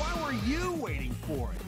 Why were you waiting for it?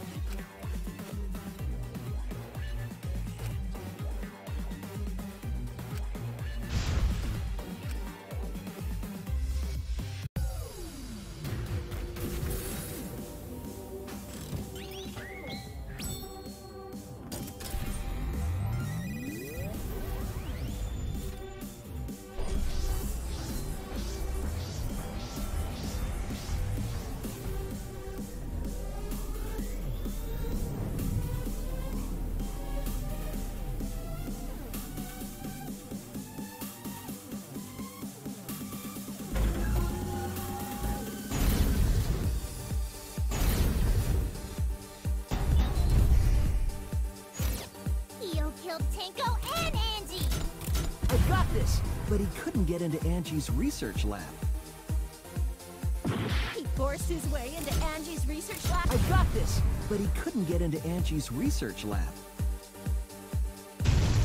But he couldn't get into Angie's research lab. He forced his way into Angie's research lab? I got this! But he couldn't get into Angie's research lab.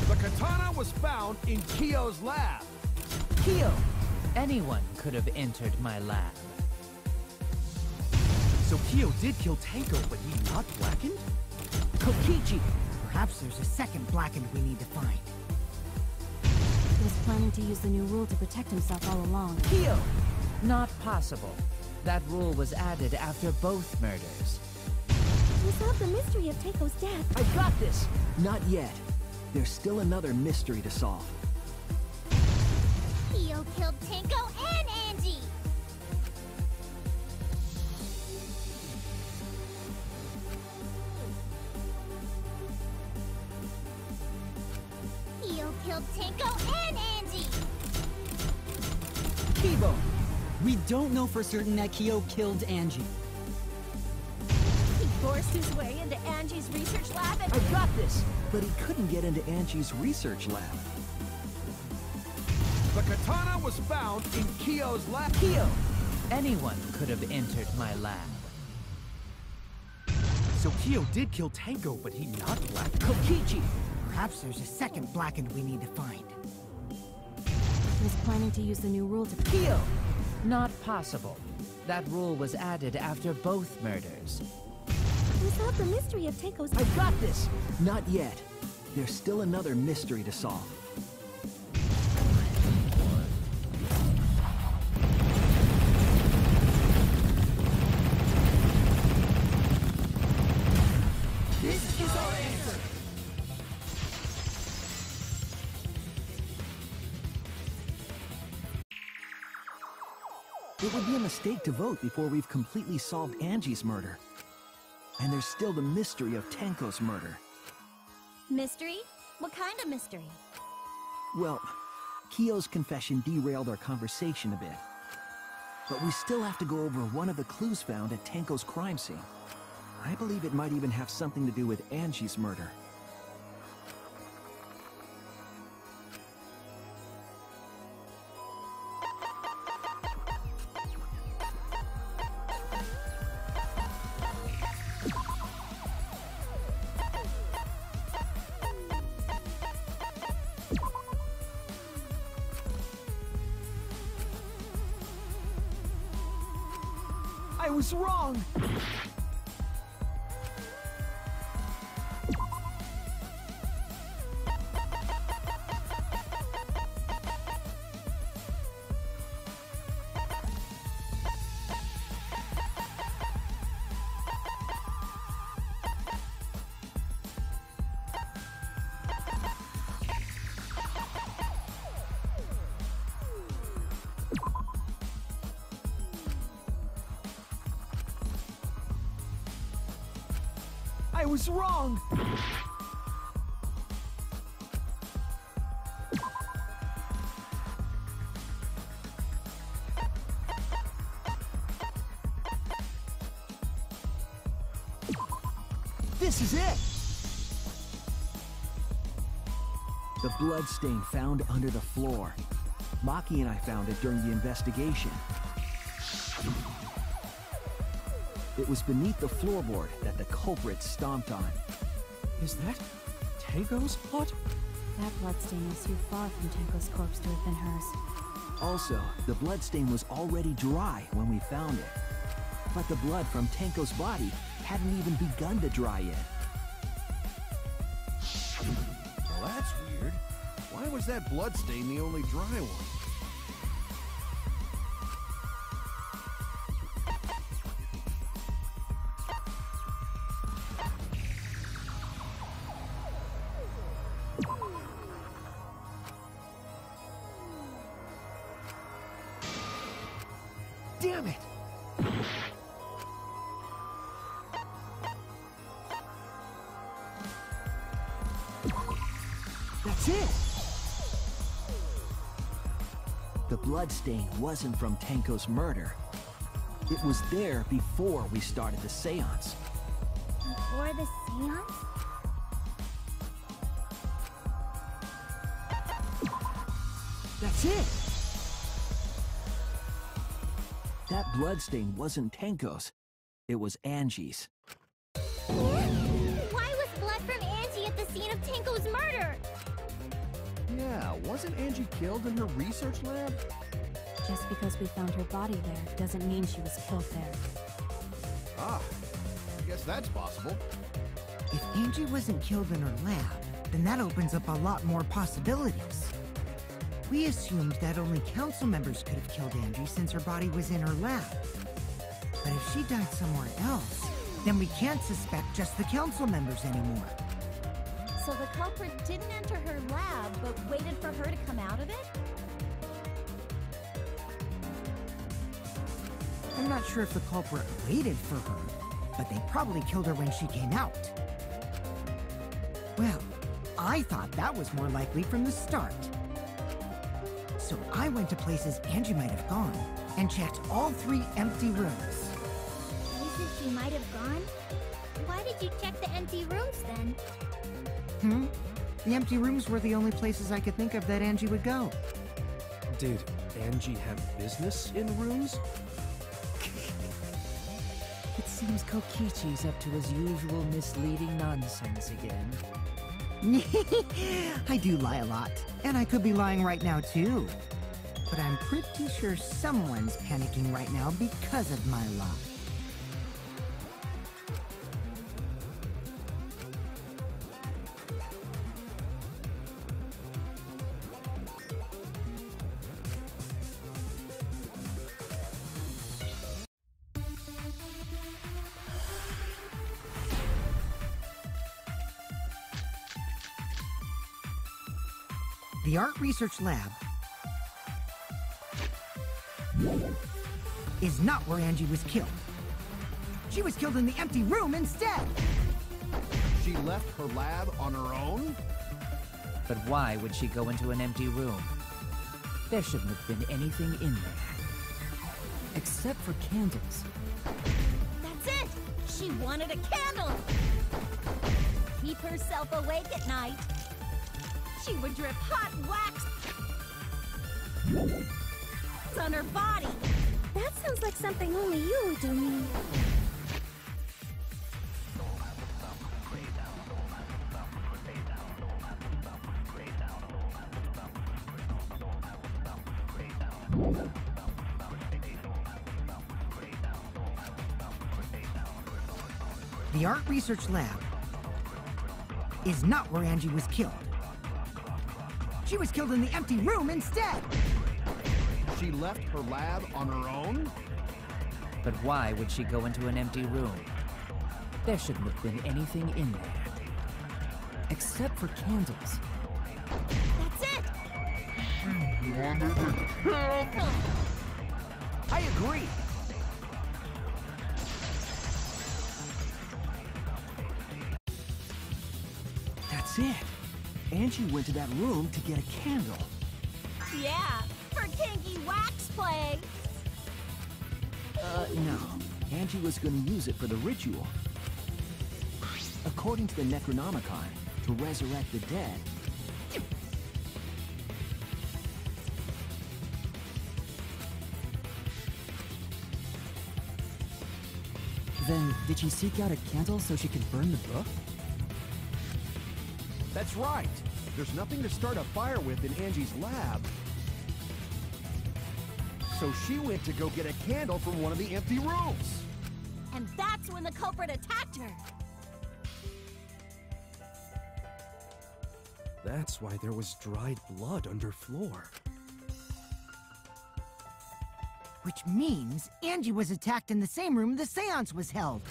The katana was found in Kyo's lab. Kyo! Anyone could have entered my lab. So Kyo did kill Tenko, but he not blackened? Kokichi! Perhaps there's a second blackened we need to find. He was planning to use the new rule to protect himself all along. Kyo! Not possible. That rule was added after both murders. We solved the mystery of Teiko's death. I got this! Not yet. There's still another mystery to solve. Kyo killed Tenko and Angie! Kyo killed Tenko and Angie! Kibo! We don't know for certain that Kyo killed Angie. He forced his way into Angie's research lab and— I got this! But he couldn't get into Angie's research lab. The katana was found in Kyo's lab. Kyo! Anyone could have entered my lab. So Kyo did kill Tenko, but he not blackened? Kokichi! Perhaps there's a second blackened we need to find. He was planning to use the new rule to— Kyo! Not possible. That rule was added after both murders. We solved the mystery of Teiko's— I got this! Not yet. There's still another mystery to solve. This is our answer! It would be a mistake to vote before we've completely solved Angie's murder. And there's still the mystery of Tenko's murder. Mystery? What kind of mystery? Well, Kyo's confession derailed our conversation a bit. But we still have to go over one of the clues found at Tenko's crime scene. I believe it might even have something to do with Angie's murder. I was wrong! I was wrong! This is it! The bloodstain found under the floor. Maki and I found it during the investigation. It was beneath the floorboard that the culprit stomped on. Is that Tenko's blood? That bloodstain was too far from Tenko's corpse to have been hers. Also, the bloodstain was already dry when we found it. But the blood from Tenko's body hadn't even begun to dry yet. Well, that's weird. Why was that blood stain the only dry one? Damn it! That's it! The bloodstain wasn't from Tenko's murder. It was there before we started the seance. Before the seance? That's it! That bloodstain wasn't Tenko's. It was Angie's. Why was blood from Angie at the scene of Tenko's murder? Yeah, wasn't Angie killed in her research lab? Just because we found her body there doesn't mean she was killed there. Ah, I guess that's possible. If Angie wasn't killed in her lab, then that opens up a lot more possibilities. We assumed that only council members could have killed Angie since her body was in her lab. But if she died somewhere else, then we can't suspect just the council members anymore. So the culprit didn't enter her lab, but waited for her to come out of it? I'm not sure if the culprit waited for her, but they probably killed her when she came out. Well, I thought that was more likely from the start. So I went to places Angie might have gone and checked all 3 empty rooms. Places she might have gone? Why did you check the empty rooms then? The empty rooms were the only places I could think of that Angie would go. Did Angie have business in rooms? It seems Kokichi's up to his usual misleading nonsense again. I do lie a lot, and I could be lying right now too. But I'm pretty sure someone's panicking right now because of my lie. The Art Research Lab is not where Angie was killed. She was killed in the empty room instead! She left her lab on her own? But why would she go into an empty room? There shouldn't have been anything in there. Except for candles. That's it! She wanted a candle! Keep herself awake at night. She would drip hot wax on her body. That sounds like something only you would do, me. The Art Research Lab is not where Angie was killed. She was killed in the empty room instead! She left her lab on her own? But why would she go into an empty room? There shouldn't have been anything in there. Except for candles. That's it! I agree! That's it! Angie went to that room to get a candle. Yeah, for kinky wax play. No. Angie was gonna use it for the ritual. According to the Necronomicon, to resurrect the dead. Then, did she seek out a candle so she could burn the book? That's right. There's nothing to start a fire with in Angie's lab. So she went to go get a candle from one of the empty rooms. And that's when the culprit attacked her. That's why there was dried blood underfloor. Which means Angie was attacked in the same room the seance was held.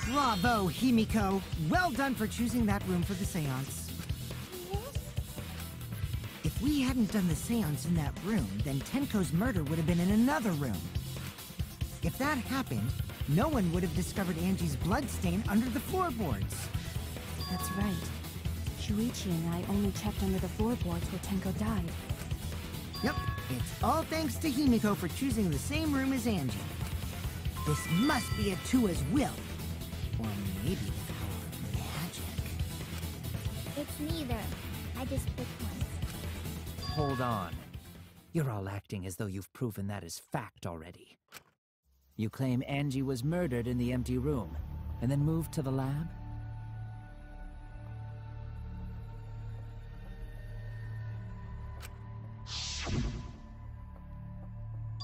Bravo, Himiko! Well done for choosing that room for the seance. If we hadn't done the seance in that room, then Tenko's murder would have been in another room. If that happened, no one would have discovered Angie's bloodstain under the floorboards. That's right. Shuichi and I only checked under the floorboards where Tenko died. Yep, it's all thanks to Himiko for choosing the same room as Angie. This must be a Tua's will. Or maybe the power of magic. It's neither. I just picked one. Hold on. You're all acting as though you've proven that as fact already. You claim Angie was murdered in the empty room, and then moved to the lab?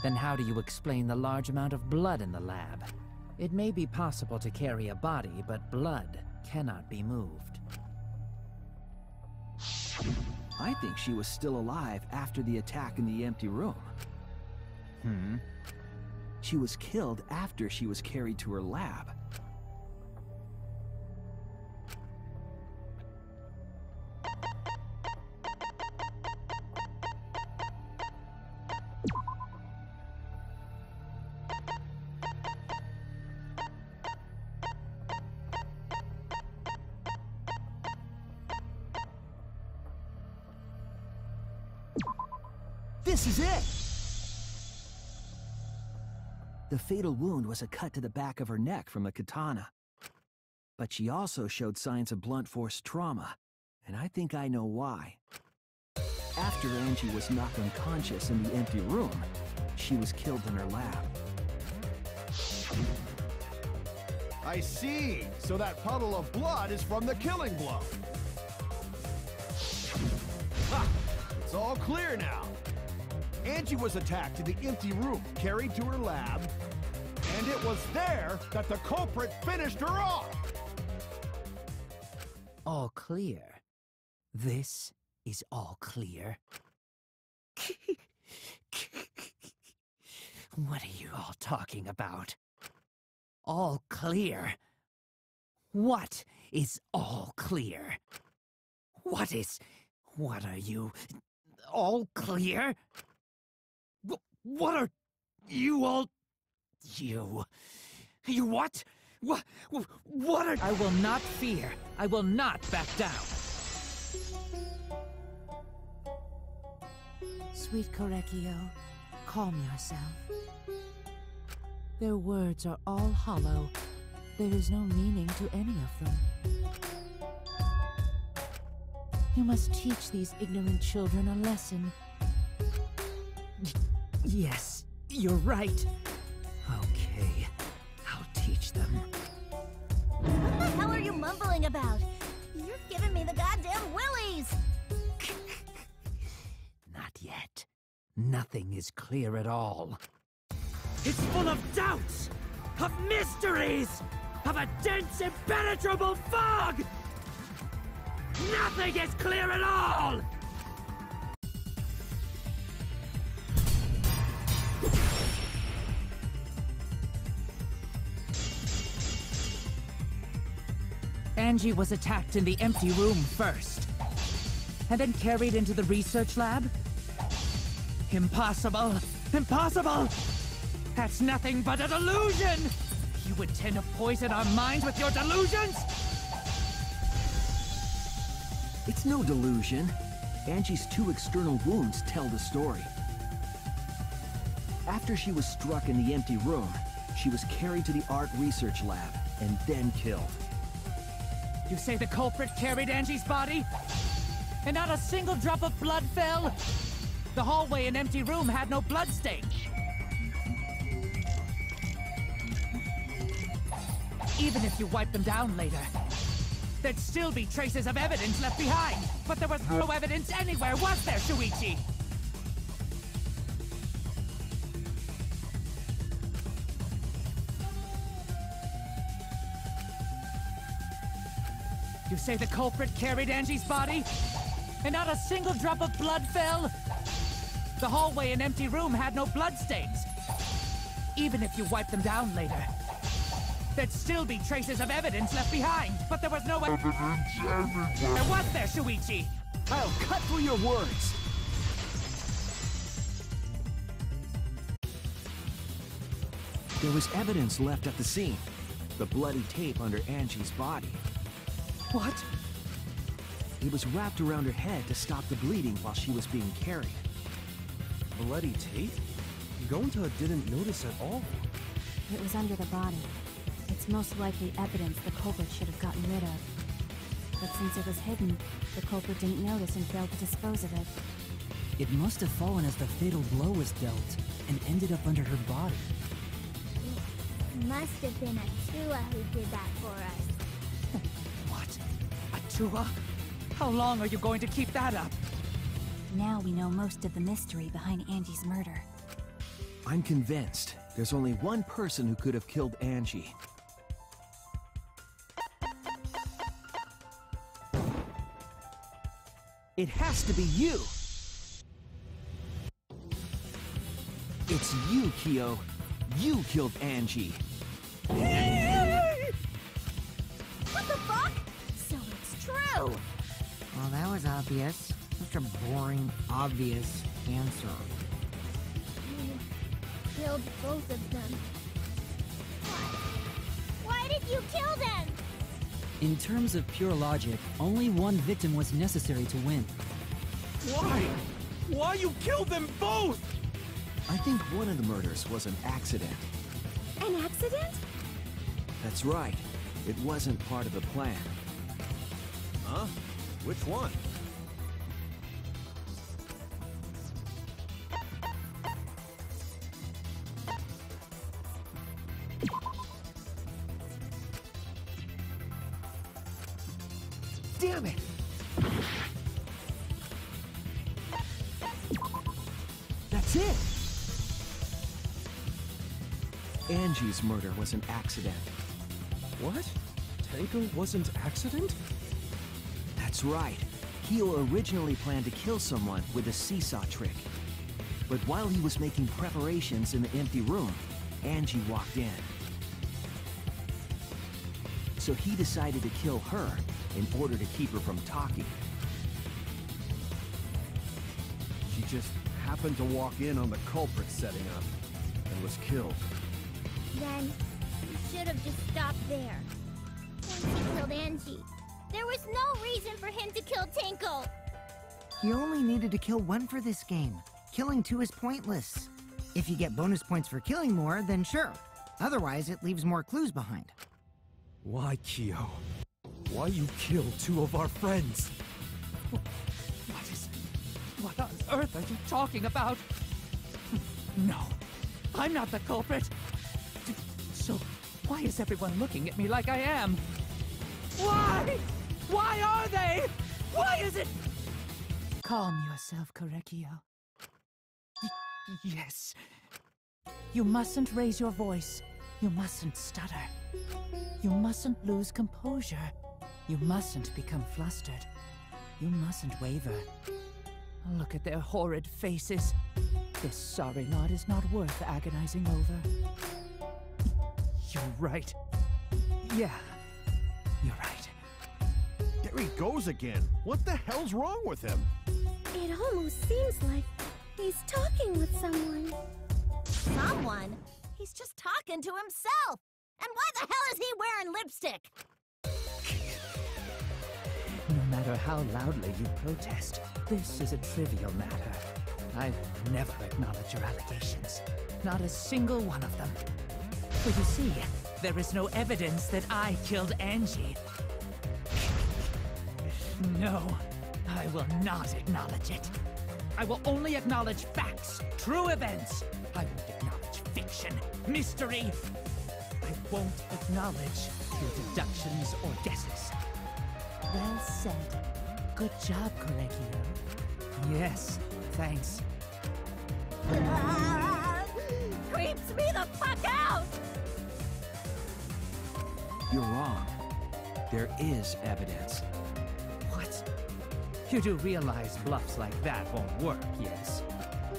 Then how do you explain the large amount of blood in the lab? It may be possible to carry a body, but blood cannot be moved. I think she was still alive after the attack in the empty room. She was killed after she was carried to her lab. This is it! The fatal wound was a cut to the back of her neck from a katana. But she also showed signs of blunt force trauma, and I think I know why. After Angie was knocked unconscious in the empty room, she was killed in her lab. I see. So that puddle of blood is from the killing blow. Ha! It's all clear now. Angie was attacked in the empty room, carried to her lab, and it was there that the culprit finished her off! All clear. This is all clear. What are you all talking about? All clear? What is all clear? What are you? All clear? What are you all... You what? What are... I will not fear. I will not back down. Sweet Korekio, calm yourself. Their words are all hollow. There is no meaning to any of them. You must teach these ignorant children a lesson. Yes, you're right. Okay, I'll teach them. What the hell are you mumbling about? You're giving me the goddamn willies! Not yet. Nothing is clear at all. It's full of doubts! Of mysteries! Of a dense, impenetrable fog! Nothing is clear at all! Angie was attacked in the empty room first, and then carried into the research lab? Impossible! Impossible! That's nothing but a delusion! You intend to poison our minds with your delusions? It's no delusion. Angie's 2 external wounds tell the story. After she was struck in the empty room, she was carried to the art research lab and then killed. You say the culprit carried Angie's body? And not a single drop of blood fell? The hallway and empty room had no bloodstain. Even if you wipe them down later, there'd still be traces of evidence left behind. But there was no evidence anywhere, was there, Shuichi? You say the culprit carried Angie's body? And not a single drop of blood fell? The hallway and empty room had no bloodstains. Even if you wiped them down later, there'd still be traces of evidence left behind. But there was no evidence everywhere. There was there, Shuichi! I'll cut through your words! There was evidence left at the scene. The bloody tape under Angie's body. What? It was wrapped around her head to stop the bleeding while she was being carried. Bloody tape? Gonta didn't notice at all. It was under the body. It's most likely evidence the culprit should have gotten rid of. But since it was hidden, the culprit didn't notice and failed to dispose of it. It must have fallen as the fatal blow was dealt, and ended up under her body. It must have been Atua who did that for us. What? Atua? How long are you going to keep that up? Now we know most of the mystery behind Angie's murder. I'm convinced there's only one person who could have killed Angie. It has to be you! It's you, Kyo. You killed Angie. What the fuck? So it's true! Well, that was obvious. Such a boring, obvious answer. You killed both of them. Why did you kill them? In terms of pure logic, only one victim was necessary to win. Why? Why you killed them both? I think one of the murders was an accident. An accident? That's right. It wasn't part of the plan. Huh? Which one? Damn it! That's it! Angie's murder was an accident. What? Tango wasn't accident? That's right. Kyo originally planned to kill someone with a seesaw trick. But while he was making preparations in the empty room, Angie walked in. So he decided to kill her in order to keep her from talking. She just happened to walk in on the culprit setting up and was killed. Then, you should have just stopped there. Once he killed Angie, there was no reason for him to kill Tinkle. You only needed to kill one for this game. Killing two is pointless. If you get bonus points for killing more, then sure. Otherwise, it leaves more clues behind. Why, Kyo? Why you kill two of our friends? What on earth are you talking about? No, I'm not the culprit. So, why is everyone looking at me like I am? Why? Why are they? Why is it? Calm yourself, Korekio. Yes. You mustn't raise your voice. You mustn't stutter. You mustn't lose composure. You mustn't become flustered. You mustn't waver. Look at their horrid faces. This sorry lot is not worth agonizing over. You're right. Yeah, you're right. There he goes again. What the hell's wrong with him? It almost seems like he's talking with someone. Someone? He's just talking to himself. And why the hell is he wearing lipstick? No matter how loudly you protest, this is a trivial matter. I've never acknowledged your allegations. Not a single one of them. For you see, there is no evidence that I killed Angie. No, I will not acknowledge it. I will only acknowledge facts, true events. I won't acknowledge fiction, mystery. I won't acknowledge your deductions or guesses. Well said. Good job, Korekio. Yes, thanks. Creeps me the fuck out! You're wrong. There is evidence. What? You do realize bluffs like that won't work, yes?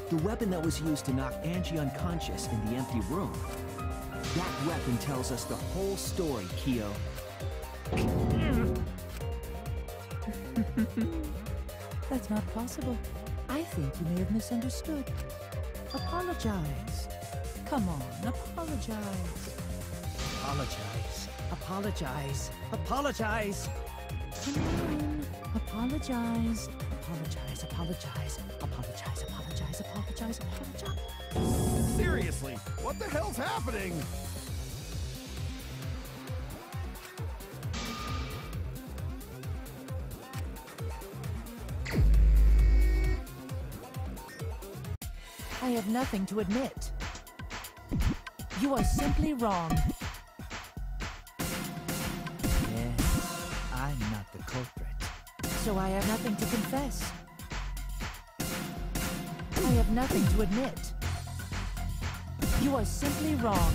The weapon that was used to knock Angie unconscious in the empty room. That weapon tells us the whole story, Kyo. That's not possible. I think you may have misunderstood. Apologize. Come on, apologize. Apologize. Apologize. Apologize. Come on. Apologize. Apologize, apologize. Apologize, apologize, apologize, apologize. Seriously, what the hell's happening? I have nothing to admit. You are simply wrong. Yes, I'm not the culprit. So I have nothing to confess. I have nothing to admit. You are simply wrong.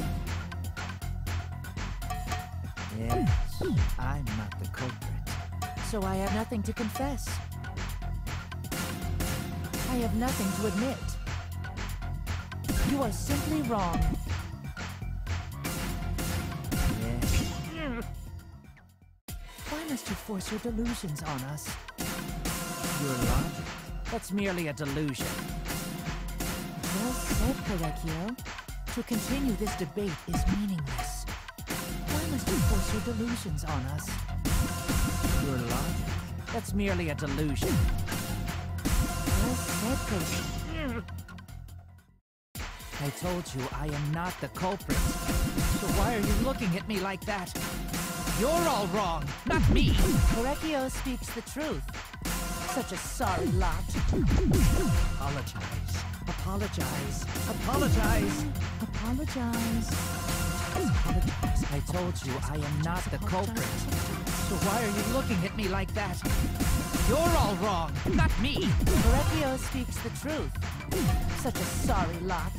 Yes, I'm not the culprit. So I have nothing to confess. I have nothing to admit. You are simply wrong. Yes. Why must you force your delusions on us? Your logic? That's merely a delusion. Well said, Correcchio. To continue this debate is meaningless. Why must you force your delusions on us? Your logic? That's merely a delusion. Well said, Correcchio. I told you I am not the culprit. So why are you looking at me like that? You're all wrong, not me! Correcchio speaks the truth. Such a sorry lot. Apologize. Apologize. Apologize. Apologize. Apologize. I told you I am not the culprit. So why are you looking at me like that? You're all wrong, not me! Correcchio speaks the truth. Such a sorry lot.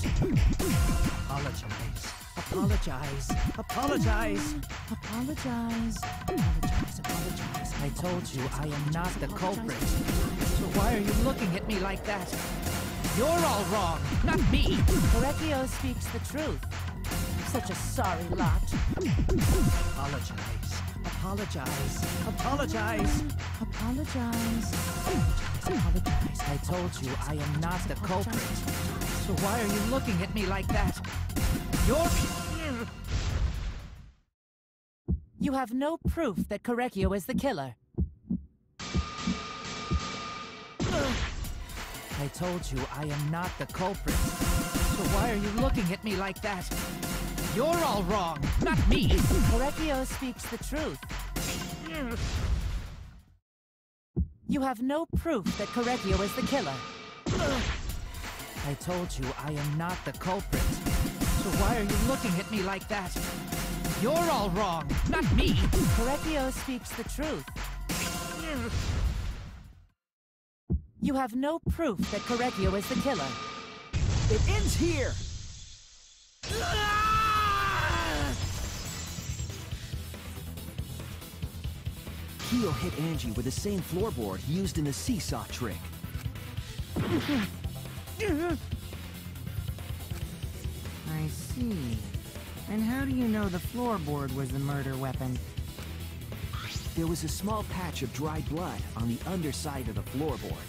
Apologize. Apologize. Apologize. Apologize. Apologize. Apologize. I told you I am not the culprit. So why are you looking at me like that? You're all wrong, not me! Correcchio speaks the truth. Such a sorry lot. Apologize. Apologize. Apologize. Apologize. Apologize. I told you I am not the culprit. So why are you looking at me like that? You have no proof that Correcchio is the killer. I told you I am not the culprit. So why are you looking at me like that? You're all wrong, not me! Correcchio speaks the truth. You have no proof that Correcchio is the killer. I told you I am not the culprit. So why are you looking at me like that? You're all wrong, not me! Correcchio speaks the truth. You have no proof that Correcchio is the killer. It ends here! Kyo hit Angie with the same floorboard used in the seesaw trick. I see. And how do you know the floorboard was the murder weapon? There was a small patch of dry blood on the underside of the floorboard.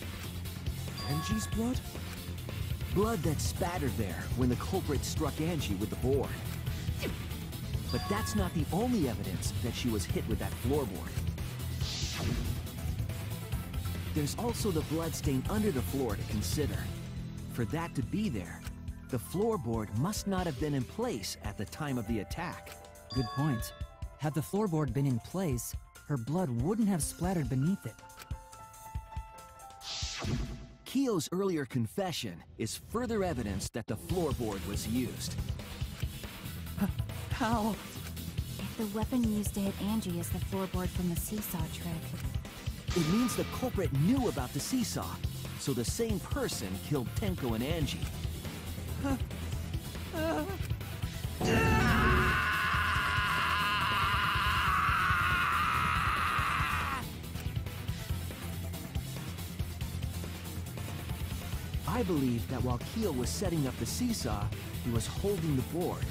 Angie's blood? Blood that spattered there when the culprit struck Angie with the board. But that's not the only evidence that she was hit with that floorboard. There's also the blood stain under the floor to consider. For that to be there, the floorboard must not have been in place at the time of the attack. Good point. Had the floorboard been in place, her blood wouldn't have splattered beneath it. Kyo's earlier confession is further evidence that the floorboard was used. How? If the weapon used to hit Angie is the floorboard from the seesaw trick, It means the culprit knew about the seesaw, so the same person killed Tenko and Angie. I believe that while Keo was setting up the seesaw, he was holding the board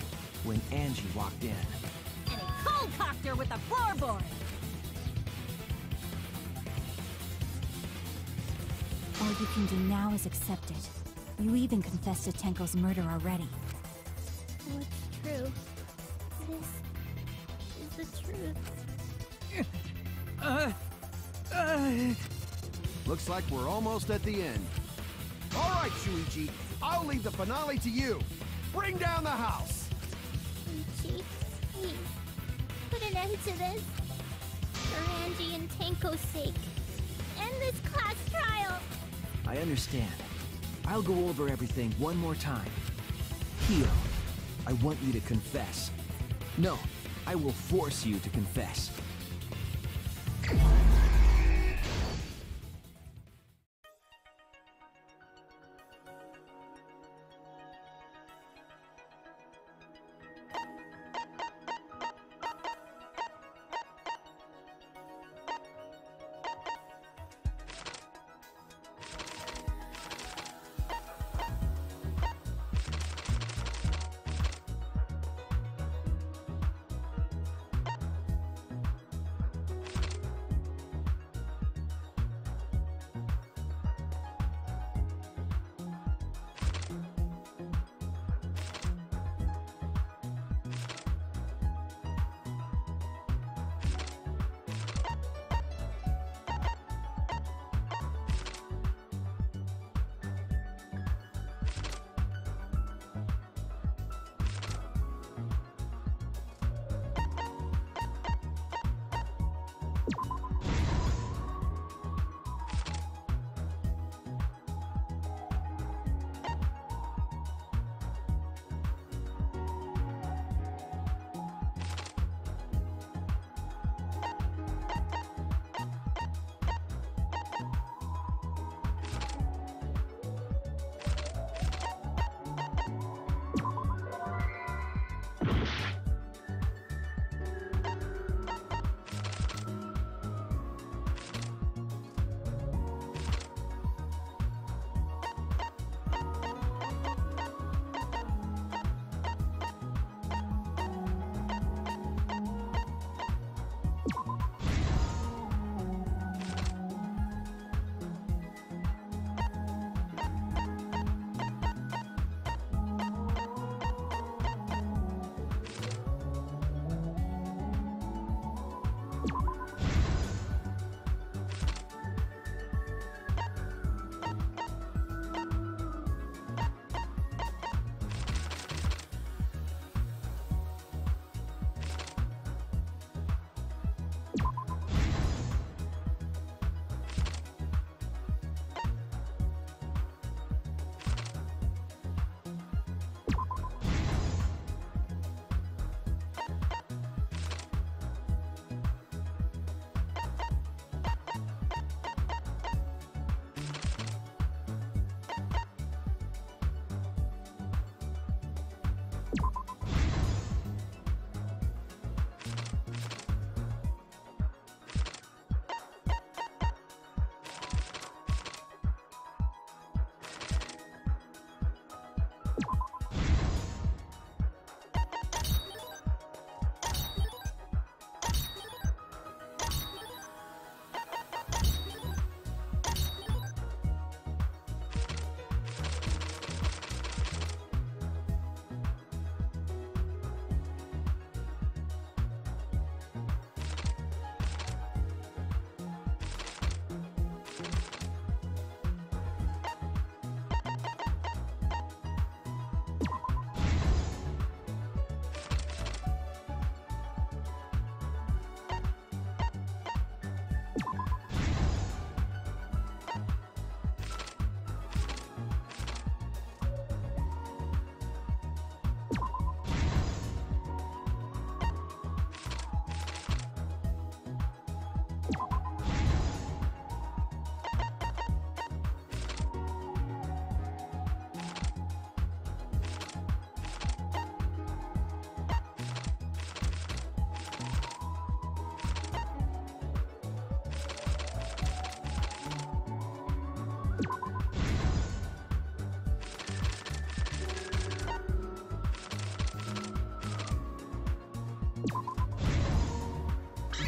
when Angie walked in. And he cold-cocked her with the floorboard! All you can do now is accept it. You even confessed to Tenko's murder already. What's true? This is the truth. Looks like we're almost at the end. All right, Shuichi, I'll leave the finale to you. Bring down the house. Shuichi, please, put an end to this. For Angie and Tenko's sake. End this class trial. I understand. I'll go over everything one more time. Keo, I want you to confess. No, I will force you to confess.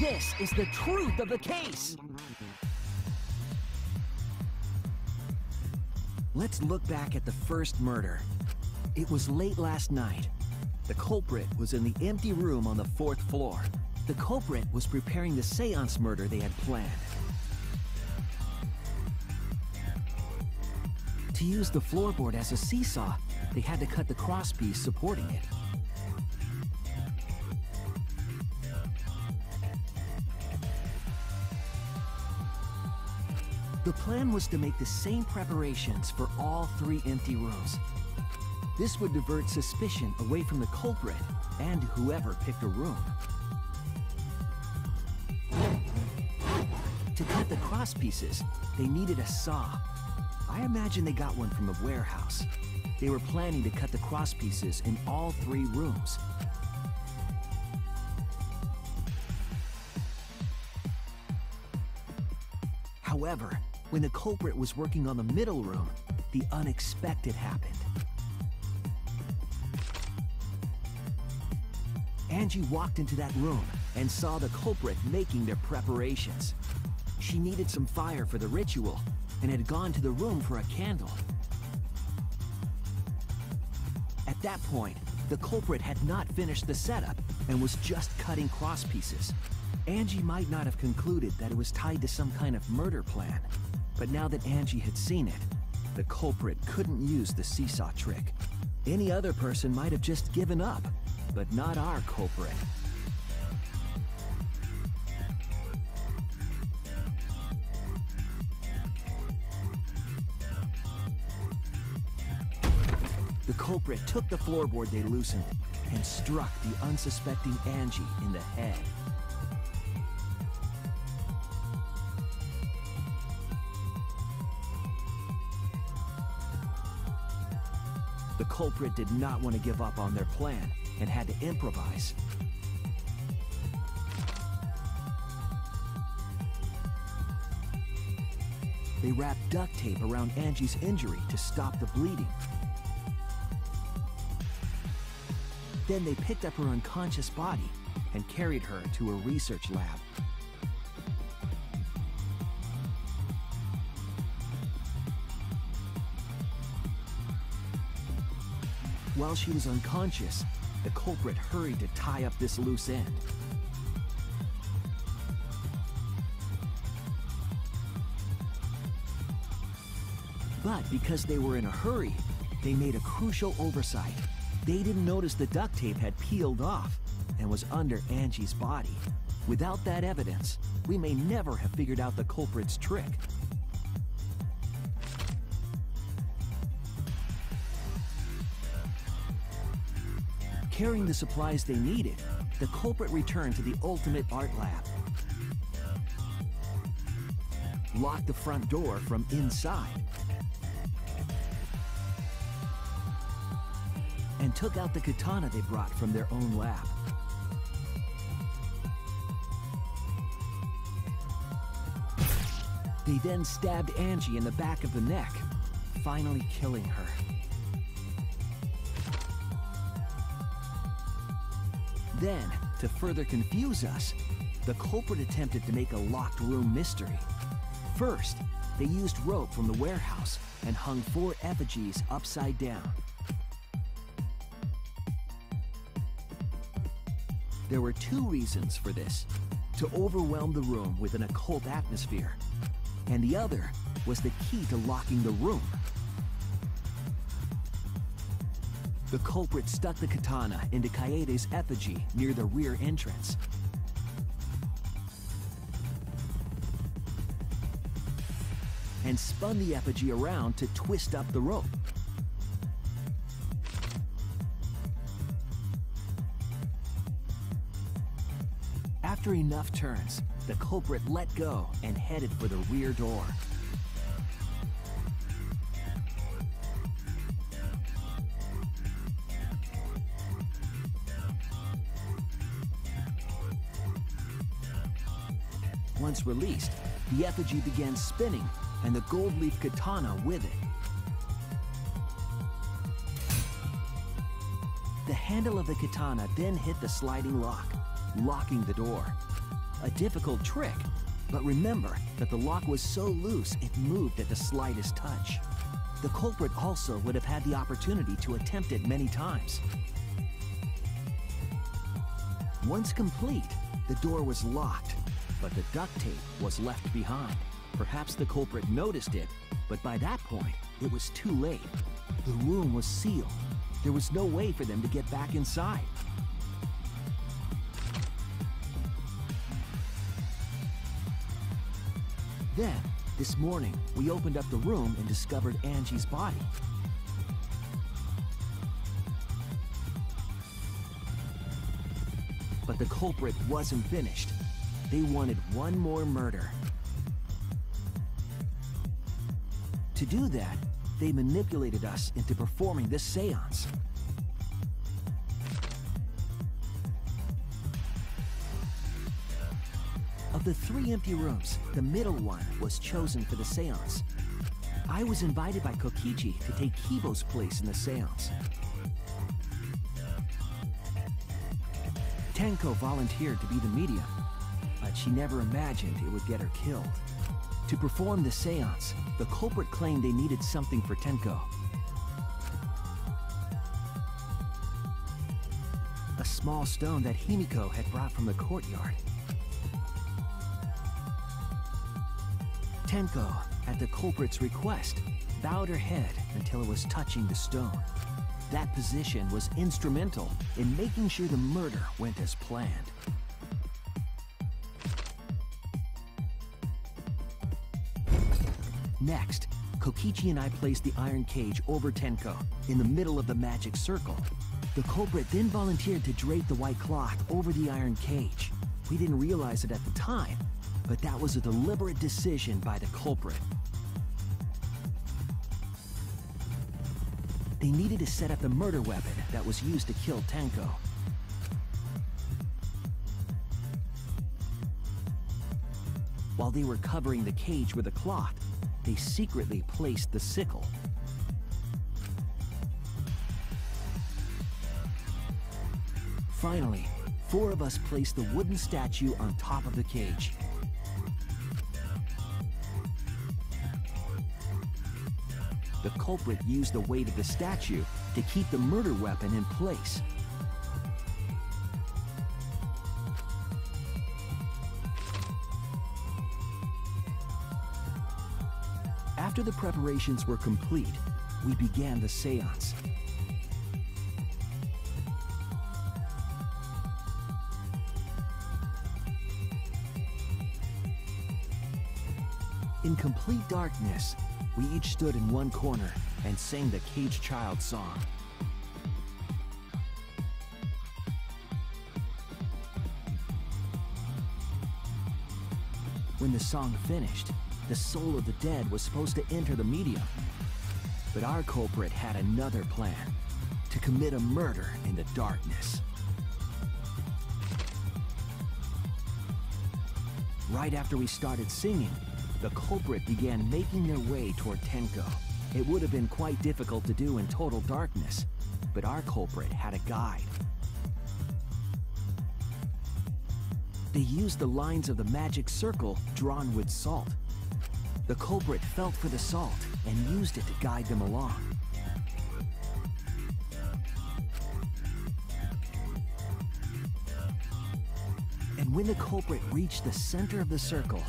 This is the truth of the case! Let's look back at the first murder. It was late last night. The culprit was in the empty room on the 4th floor. The culprit was preparing the seance murder they had planned. To use the floorboard as a seesaw, they had to cut the crosspiece supporting it. The plan was to make the same preparations for all 3 empty rooms. This would divert suspicion away from the culprit and whoever picked a room. To cut the crosspieces, they needed a saw. I imagine they got one from a warehouse. They were planning to cut the crosspieces in all 3 rooms. However, when the culprit was working on the middle room, the unexpected happened. Angie walked into that room and saw the culprit making their preparations. She needed some fire for the ritual and had gone to the room for a candle. At that point, the culprit had not finished the setup and was just cutting crosspieces. Angie might not have concluded that it was tied to some kind of murder plan, but now that Angie had seen it, the culprit couldn't use the seesaw trick. Any other person might have just given up, but not our culprit. The culprit took the floorboard they loosened and struck the unsuspecting Angie in the head. The culprit did not want to give up on their plan and had to improvise. They wrapped duct tape around Angie's injury to stop the bleeding. Then they picked up her unconscious body and carried her to a research lab. While she was unconscious, the culprit hurried to tie up this loose end. But because they were in a hurry, they made a crucial oversight. They didn't notice the duct tape had peeled off and was under Angie's body. Without that evidence, we may never have figured out the culprit's trick. Carrying the supplies they needed, the culprit returned to the ultimate art lab. Locked the front door from inside. And took out the katana they brought from their own lab. They then stabbed Angie in the back of the neck, finally killing her. Then, to further confuse us, the culprit attempted to make a locked room mystery. First, they used rope from the warehouse and hung 4 effigies upside down. There were 2 reasons for this: to overwhelm the room with an occult atmosphere, and the other was the key to locking the room. The culprit stuck the katana into Kaede's effigy near the rear entrance. And spun the effigy around to twist up the rope. After enough turns, the culprit let go and headed for the rear door. Once released, the effigy began spinning, and the gold leaf katana with it. The handle of the katana then hit the sliding lock, locking the door. a difficult trick, but remember that the lock was so loose it moved at the slightest touch. The culprit also would have had the opportunity to attempt it many times. Once complete, the door was locked, but the duct tape was left behind. Perhaps the culprit noticed it, but by that point, it was too late. The room was sealed. There was no way for them to get back inside. Then, this morning, we opened up the room and discovered Angie's body. But the culprit wasn't finished. They wanted one more murder. To do that, they manipulated us into performing this seance. Of the 3 empty rooms, the middle one was chosen for the seance. I was invited by Kokichi to take Kibo's place in the seance. Tenko volunteered to be the medium, but she never imagined it would get her killed. To perform the seance, the culprit claimed they needed something for Tenko. A small stone that Himiko had brought from the courtyard. Tenko, at the culprit's request, bowed her head until it was touching the stone. That position was instrumental in making sure the murder went as planned. Next, Kokichi and I placed the iron cage over Tenko, in the middle of the magic circle. The culprit then volunteered to drape the white cloth over the iron cage. We didn't realize it at the time, but that was a deliberate decision by the culprit. They needed to set up the murder weapon that was used to kill Tenko. While they were covering the cage with a cloth, they secretly placed the sickle. Finally, 4 of us placed the wooden statue on top of the cage. The culprit used the weight of the statue to keep the murder weapon in place. After the preparations were complete, we began the seance. In complete darkness, we each stood in one corner and sang the Cage Child song. When the song finished, the soul of the dead was supposed to enter the medium. But our culprit had another plan, to commit a murder in the darkness. Right after we started singing, the culprit began making their way toward Tenko. It would have been quite difficult to do in total darkness, but our culprit had a guide. They used the lines of the magic circle drawn with salt. The culprit felt for the salt and used it to guide them along. And when the culprit reached the center of the circle,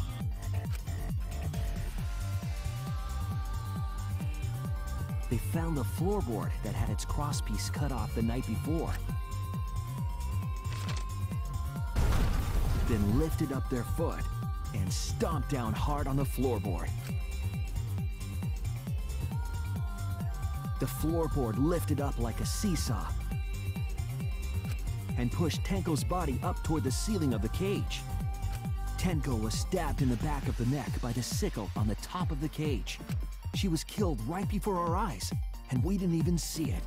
they found the floorboard that had its crosspiece cut off the night before. Then lifted up their foot and stomped down hard on the floorboard. The floorboard lifted up like a seesaw and pushed Tenko's body up toward the ceiling of the cage. Tenko was stabbed in the back of the neck by the sickle on the top of the cage. She was killed right before our eyes, and we didn't even see it.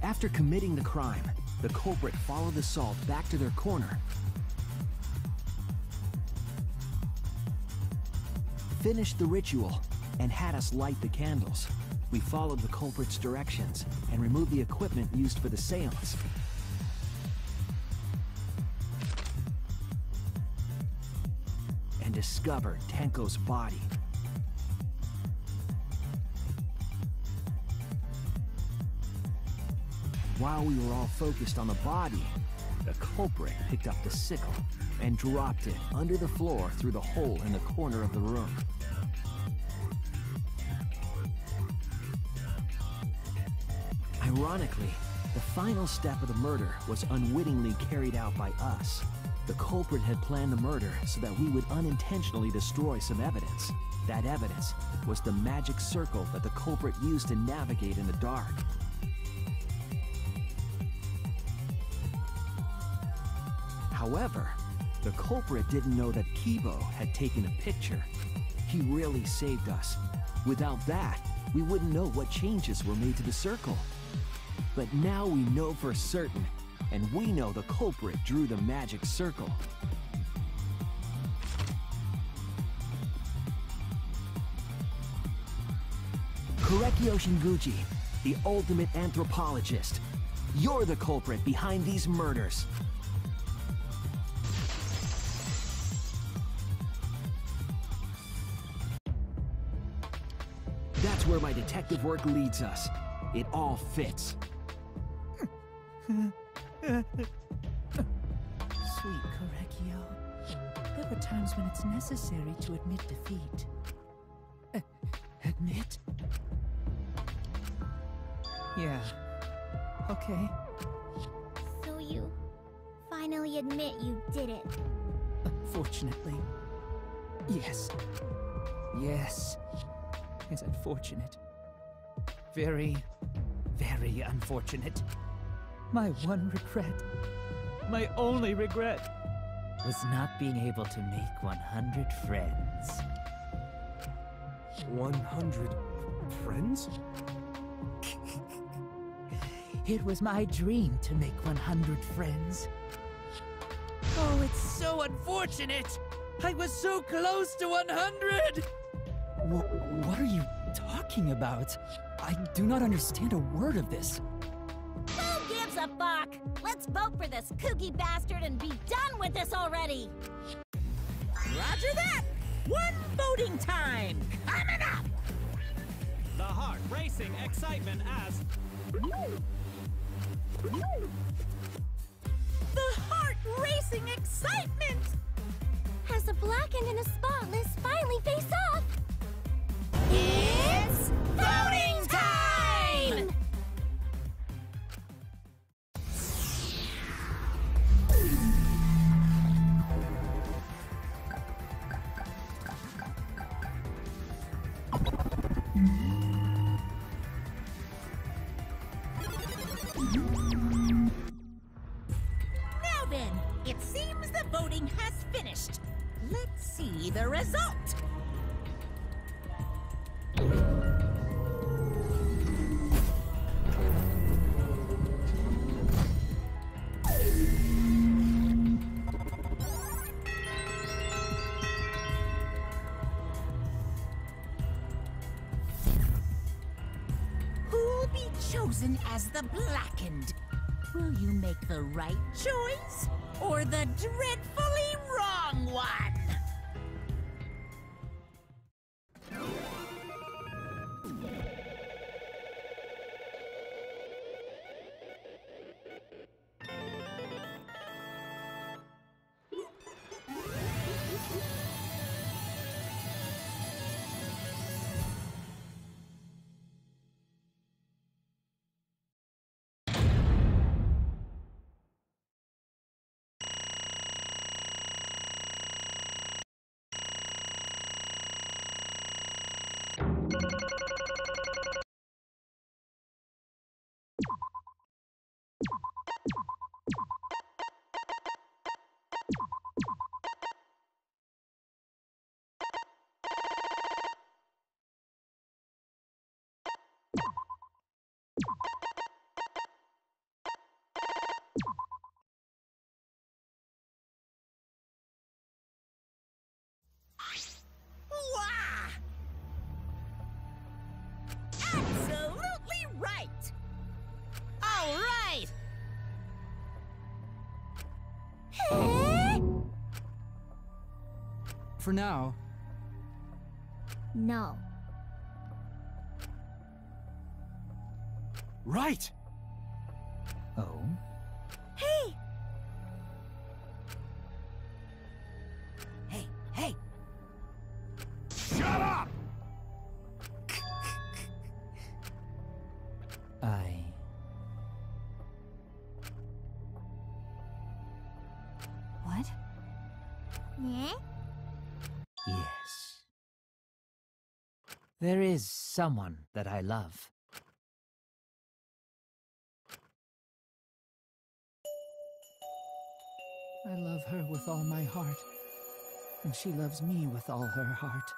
After committing the crime, the culprit followed the salt back to their corner, finished the ritual, and had us light the candles. We followed the culprit's directions and removed the equipment used for the seance. And discovered Tenko's body. While we were all focused on the body, the culprit picked up the sickle and dropped it under the floor through the hole in the corner of the room. Ironically, the final step of the murder was unwittingly carried out by us. The culprit had planned the murder so that we would unintentionally destroy some evidence. That evidence was the magic circle that the culprit used to navigate in the dark. However, the culprit didn't know that Kibo had taken a picture. He really saved us. Without that, we wouldn't know what changes were made to the circle. But now we know for certain, and we know the culprit drew the magic circle. Korekio Shinguchi, the ultimate anthropologist. You're the culprit behind these murders. That's where my detective work leads us. It all fits. Sweet Korekio. There were times when it's necessary to admit defeat. Admit? Yeah. Okay. So you finally admit you did it. Unfortunately. Yes. Yes. It's unfortunate. Very, very unfortunate. My one regret, my only regret, was not being able to make 100 friends. 100 friends? It was my dream to make 100 friends. Oh, it's so unfortunate! I was so close to 100! What are you talking about? I do not understand a word of this. Who gives a fuck? Let's vote for this kooky bastard and be done with this already! Roger that! One voting time! Coming up! The heart racing excitement as... The heart racing excitement! As a blackened and a spotless finally face off! It's voting time! Now then, it seems the voting has finished. Let's see the result. Who'll be chosen as the Blackened? Will you make the right choice or the dreadfully wrong one? For now. No. Right! Oh? Hey! Hey, hey! Shut up! What? Yeah? Yes. There is someone that I love. I love her with all my heart, and she loves me with all her heart.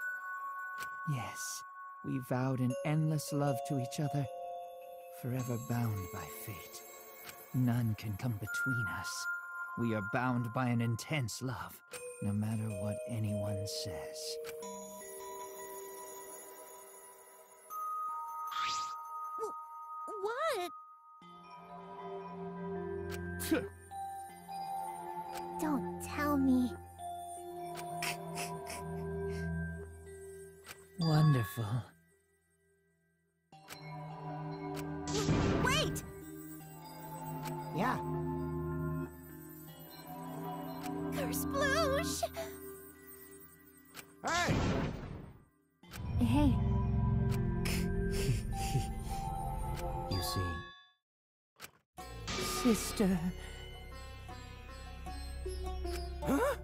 Yes, we vowed an endless love to each other, forever bound by fate. None can come between us. We are bound by an intense love, no matter what anyone says. What? Don't tell me. Wonderful. Wait! Yeah. Kersploosh! Hey! Hey, You see, Sister. Huh?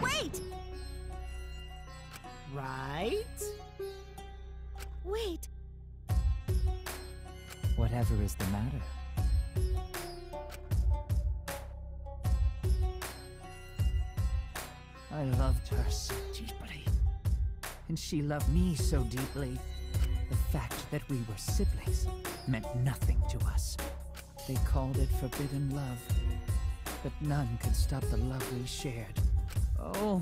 Wait! Right? Wait! whatever is the matter? I loved her so deeply, and she loved me so deeply. The fact that we were siblings meant nothing to us. They called it forbidden love, but none could stop the love we shared. Oh,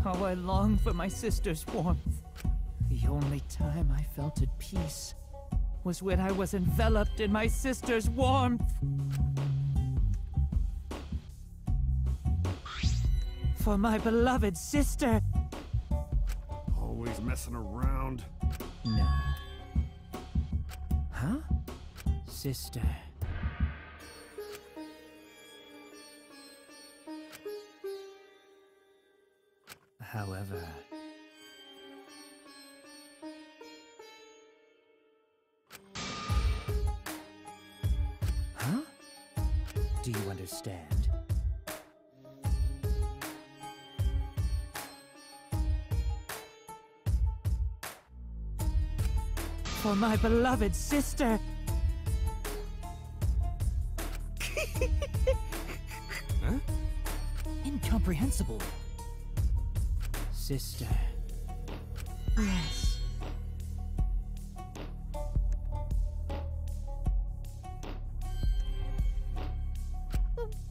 how I long for my sister's warmth. The only time I felt at peace was when I was enveloped in my sister's warmth. For my beloved sister. Always messing around. No. Huh? Sister. However... Huh? Do you understand? For my beloved sister! Huh? Incomprehensible. Sister. yes.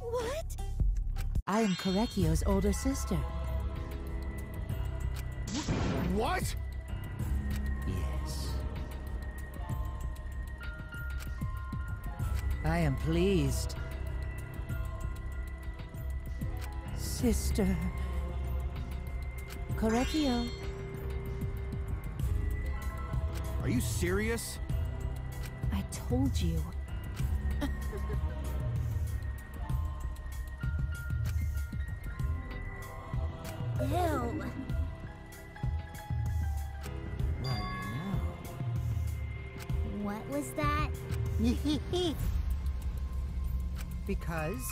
What? I am Korekio's older sister. What? Yes. I am pleased. Sister. Korekio. Are you serious? I told you. Ew. What was that? Because...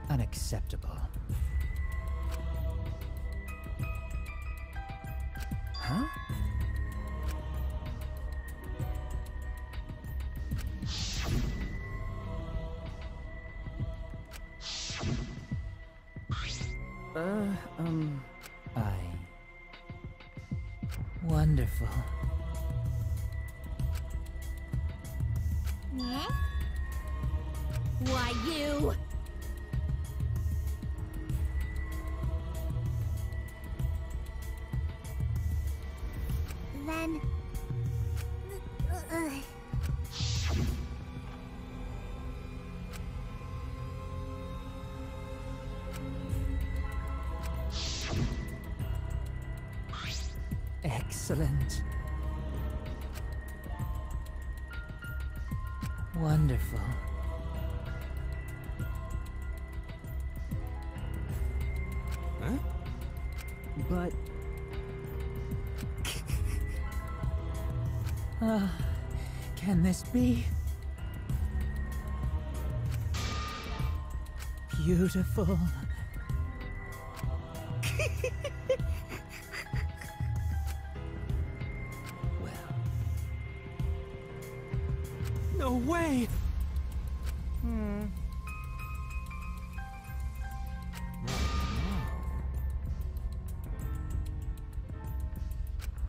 Unacceptable. Huh? Wonderful. Yeah? Why, you? Then... Excellent. Wonderful. Huh? But... Can this be? Beautiful. Well. No way!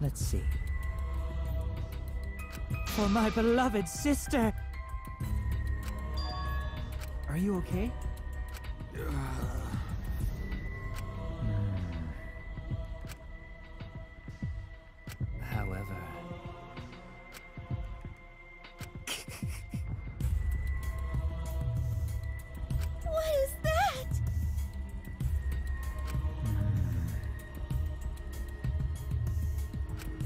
Let's see. For my beloved sister! Are you okay? However... What is that?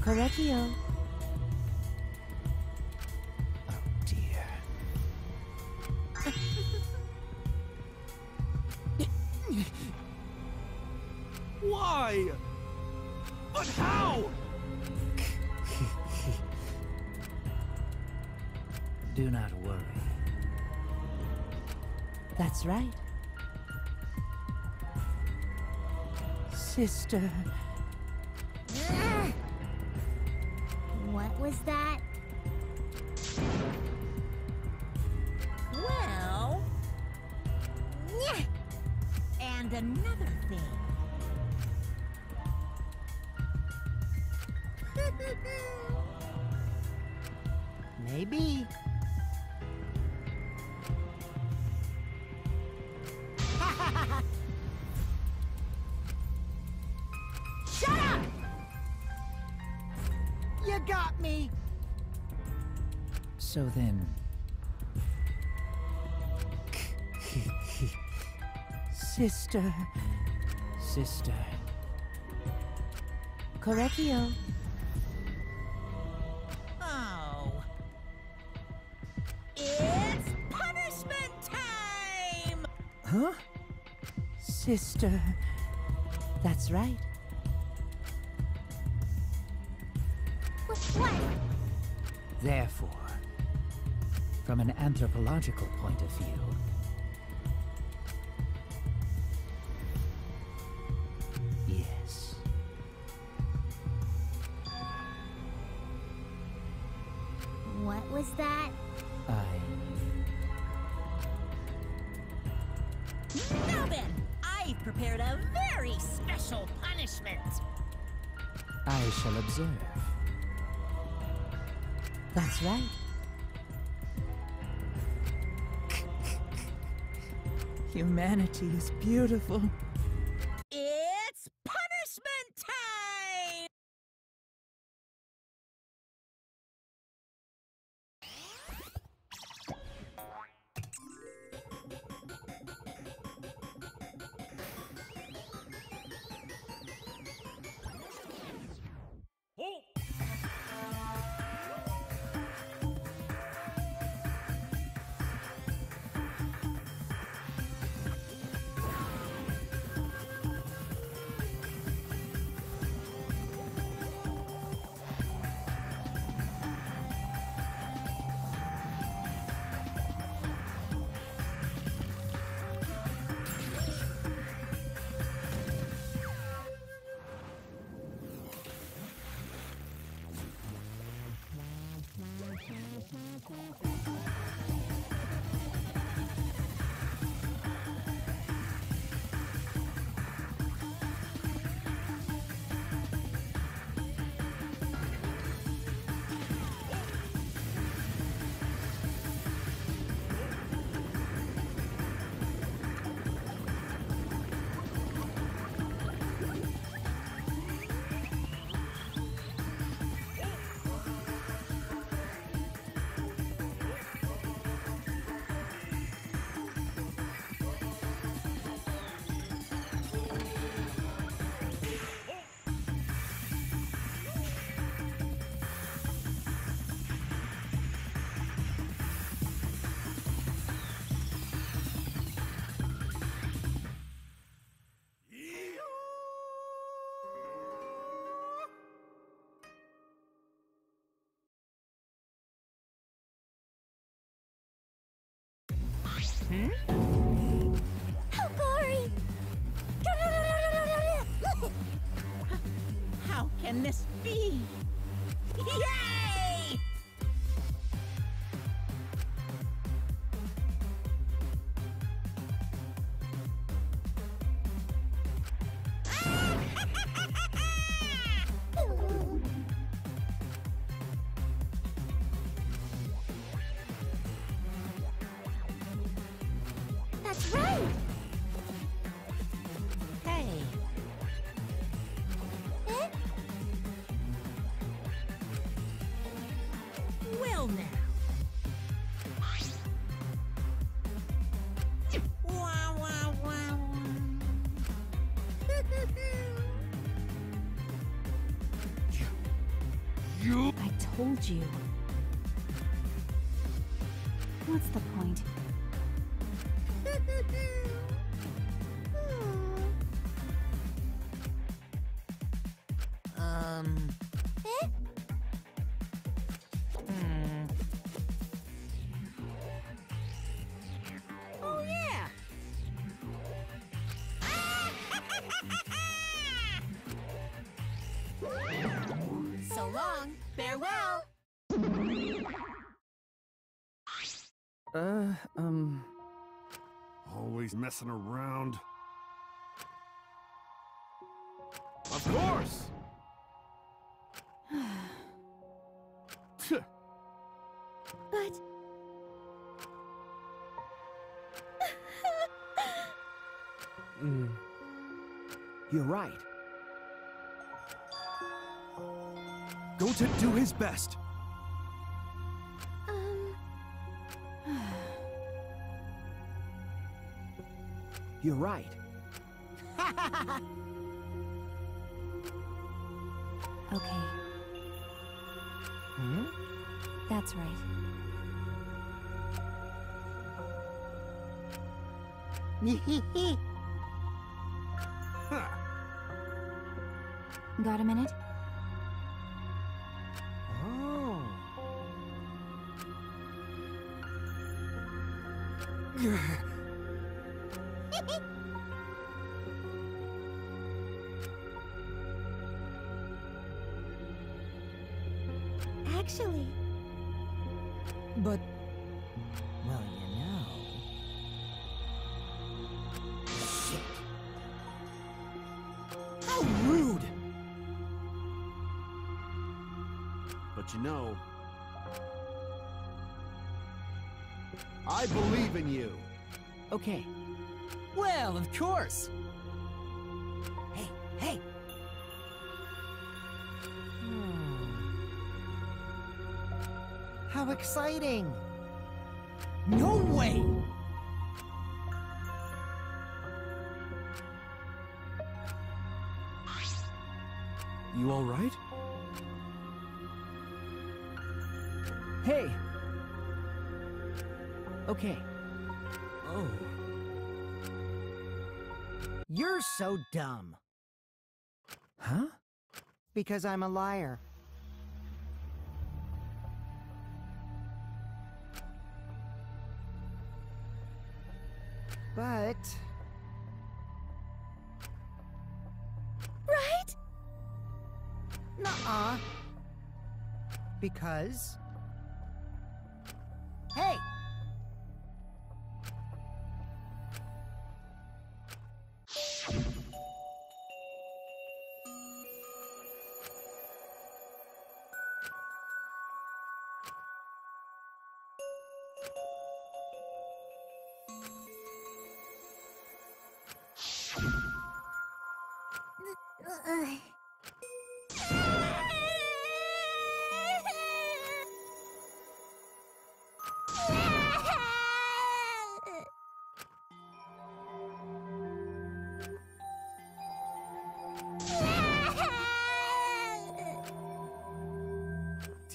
Correctio. Oh dear. Why? But how? Do not worry. That's right. Sister. What was that? Well... nyeh. And another thing. Maybe. Shut up! You got me! So then... Sister. Sister. Correctio. Oh. It's punishment time! Huh? Sister. That's right. What? Therefore, from an anthropological point of view, yes. What was that? Now then, I've prepared a very special punishment. I shall observe. That's right. Humanity is beautiful. It's punishment time! can this be? Yay! That's right! Hey. Eh? Well now. Wah, wah, wah, I told you. What's the point? Eh? Oh yeah. So long. Farewell. Always messing around. Of course! But... You're right. Go to do his best. You're right. Okay. That's right. Got a minute? Oh. Actually... But... Well, you know... Shit. How rude! But you know... I believe in you. Okay. Well, of course. Hey, hey! How exciting! No way! You all right? Hey! Okay. Oh. You're so dumb. Huh? Because I'm a liar. But... Right? Nuh-uh. Because... Hey!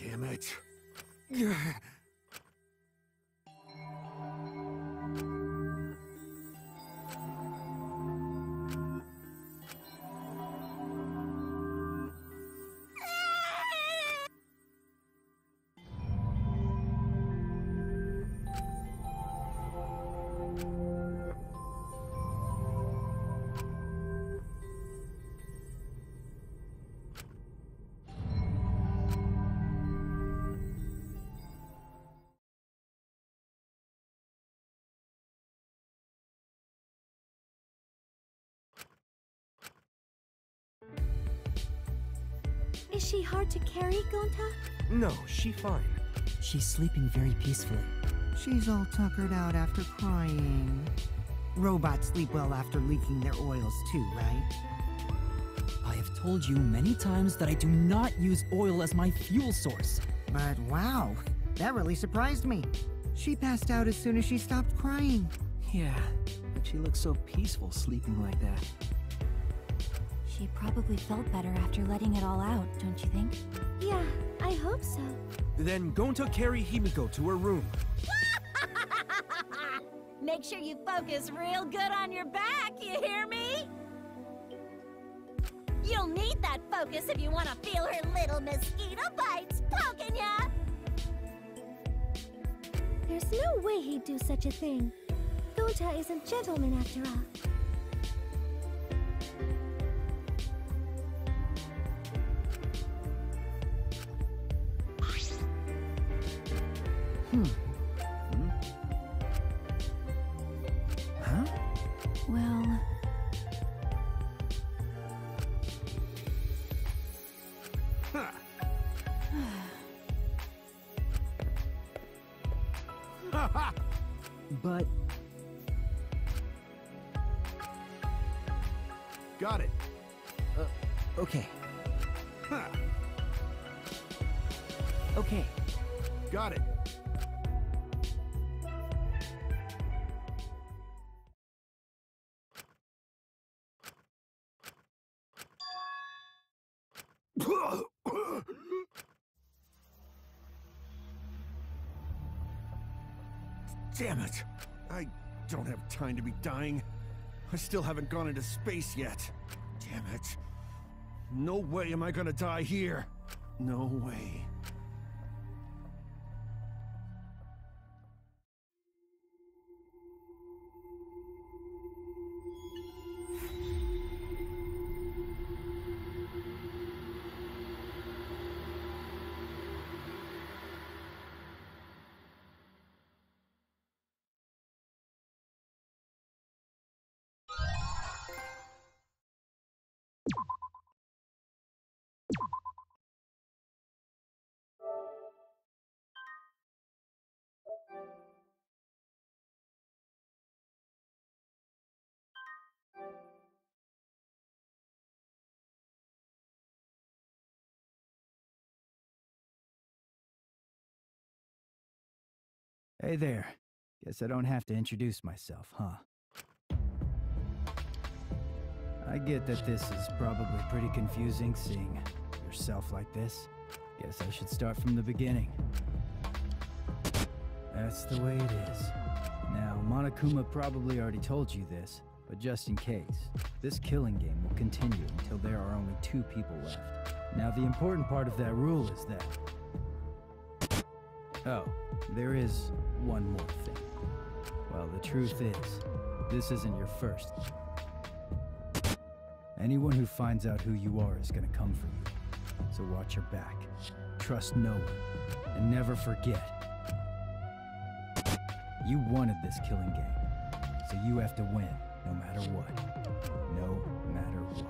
Damn it. Is she hard to carry, Gonta? No, she fine. She's sleeping very peacefully. She's all tuckered out after crying. Robots sleep well after leaking their oils too, right? I have told you many times that I do not use oil as my fuel source. But wow, that really surprised me. She passed out as soon as she stopped crying. Yeah, but she looks so peaceful sleeping like that. She probably felt better after letting it all out, don't you think? Yeah, I hope so. Then Gonta carry Himiko to her room. Make sure you focus real good on your back, you hear me? You'll need that focus if you want to feel her little mosquito bites poking ya! There's no way he'd do such a thing. Gonta is a gentleman after all. Huh? Well... But... Got it. Okay. Huh. Okay. Got it. Damn it! I don't have time to be dying. I still haven't gone into space yet. Damn it. No way am I gonna die here. No way. Hey there. Guess I don't have to introduce myself, huh? I get that this is probably pretty confusing seeing yourself like this. Guess I should start from the beginning. That's the way it is. Now, Monokuma probably already told you this, but just in case, this killing game will continue until there are only 2 people left. Now, the important part of that rule is that... Oh, there is one more thing. Well, the truth is, this isn't your first. Anyone who finds out who you are is gonna come for you. So watch your back. Trust no one. And never forget. You wanted this killing game. So you have to win, no matter what. No matter what.